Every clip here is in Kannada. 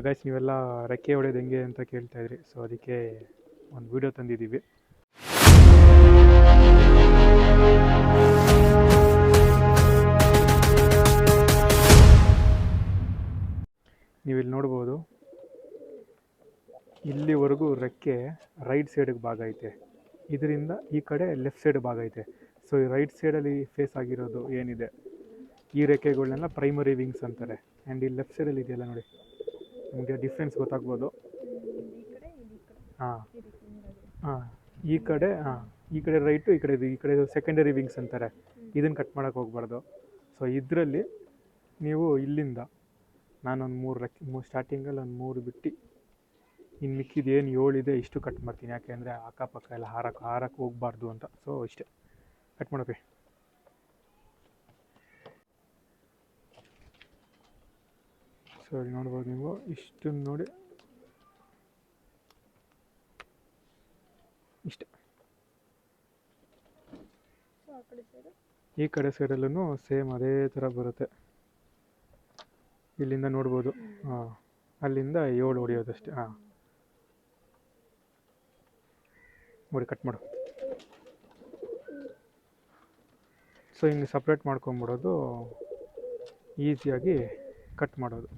ಗೈಸ್ ನೀವೆಲ್ಲ ರೆಕ್ಕೆ ಹೊಡೆಯೋದು ಹೆಂಗೆ ಅಂತ ಕೇಳ್ತಾಯಿದ್ರಿ. ಸೊ ಅದಕ್ಕೆ ಒಂದು ವಿಡಿಯೋ ತಂದಿದ್ದೀವಿ. ನೀವಿಲ್ಲಿ ನೋಡ್ಬೋದು, ಇಲ್ಲಿವರೆಗೂ ರೆಕ್ಕೆ ರೈಟ್ ಸೈಡಿಗೆ ಭಾಗ ಐತೆ, ಇದರಿಂದ ಈ ಕಡೆ ಲೆಫ್ಟ್ ಸೈಡ್ ಭಾಗ ಐತೆ. ಸೊ ಈ ರೈಟ್ ಸೈಡಲ್ಲಿ ಫೇಸ್ ಆಗಿರೋದು ಏನಿದೆ, ಈ ರೆಕ್ಕೆಗಳನ್ನೆಲ್ಲ ಪ್ರೈಮರಿ ವಿಂಗ್ಸ್ ಅಂತಾರೆ. ಆ್ಯಂಡ್ ಈ ಲೆಫ್ಟ್ ಸೈಡಲ್ಲಿ ಇದೆಯಲ್ಲ ನೋಡಿ, ನಿಮಗೆ ಡಿಫ್ರೆನ್ಸ್ ಗೊತ್ತಾಗ್ಬೋದು. ಹಾಂ ಹಾಂ ಈ ಕಡೆ ರೈಟು, ಈ ಕಡೆ ಸೆಕೆಂಡರಿ ವಿಂಗ್ಸ್ ಅಂತಾರೆ. ಇದನ್ನು ಕಟ್ ಮಾಡೋಕ್ಕೆ ಹೋಗ್ಬಾರ್ದು. ಸೊ ಇದರಲ್ಲಿ ನೀವು ಇಲ್ಲಿಂದ ನಾನೊಂದು 3 ಸ್ಟಾರ್ಟಿಂಗಲ್ಲಿ ಒಂದು 3 ಬಿಟ್ಟು ಇನ್ನು ಮಿಕ್ಕಿದ ಏನು 7 ಇದೆ ಇಷ್ಟು ಕಟ್ ಮಾಡ್ತೀನಿ. ಯಾಕೆಂದರೆ ಅಕ್ಕಪಕ್ಕ ಎಲ್ಲ ಹಾರಕ್ಕೆ ಹೋಗ್ಬಾರ್ದು ಅಂತ. ಸೊ ಇಷ್ಟೇ, ಕಟ್ ಮಾಡೋಕೆ. ಸೊ ಇಲ್ಲಿ ನೋಡ್ಬೋದು ನೀವು, ಇಷ್ಟನ್ನು ನೋಡಿ, ಇಷ್ಟೇ. ಈ ಕಡೆ ಸೈಡಲ್ಲೂ ಸೇಮ್ ಅದೇ ಥರ ಬರುತ್ತೆ. ಇಲ್ಲಿಂದ ನೋಡ್ಬೋದು, ಹಾಂ, ಅಲ್ಲಿಂದ 7 ಹೊಡೆಯೋದಷ್ಟೇ. ಹಾಂ ನೋಡಿ, ಕಟ್ ಮಾಡು. ಸೊ ಹಿಂಗೆ ಸಪ್ರೇಟ್ ಮಾಡ್ಕೊಂಬಿಡೋದು, ಈಸಿಯಾಗಿ ಕಟ್ ಮಾಡೋದು.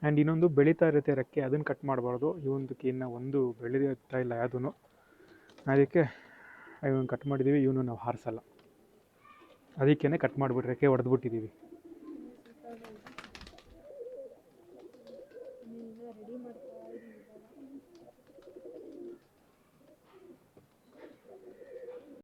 ಆ್ಯಂಡ್ ಇನ್ನೊಂದು ಬೆಳೀತಾ ಇರುತ್ತೆ ರೆಕ್ಕೆ, ಅದನ್ನು ಕಟ್ ಮಾಡಬಾರ್ದು. ಇವೊಂದಕ್ಕೆ ಇನ್ನೂ ಒಂದು ಬೆಳೀತಾ ಇಲ್ಲ ಯಾವುದೂ, ಅದಕ್ಕೆ ಇವನು ಕಟ್ ಮಾಡಿದ್ದೀವಿ. ಇವನು ನಾವು ಹಾರಿಸಲ್ಲ, ಅದಕ್ಕೇ ಕಟ್ ಮಾಡಿಬಿಟ್ಟು ರೆಕ್ಕೆ ಹೊಡೆದ್ಬಿಟ್ಟಿದ್ದೀವಿ.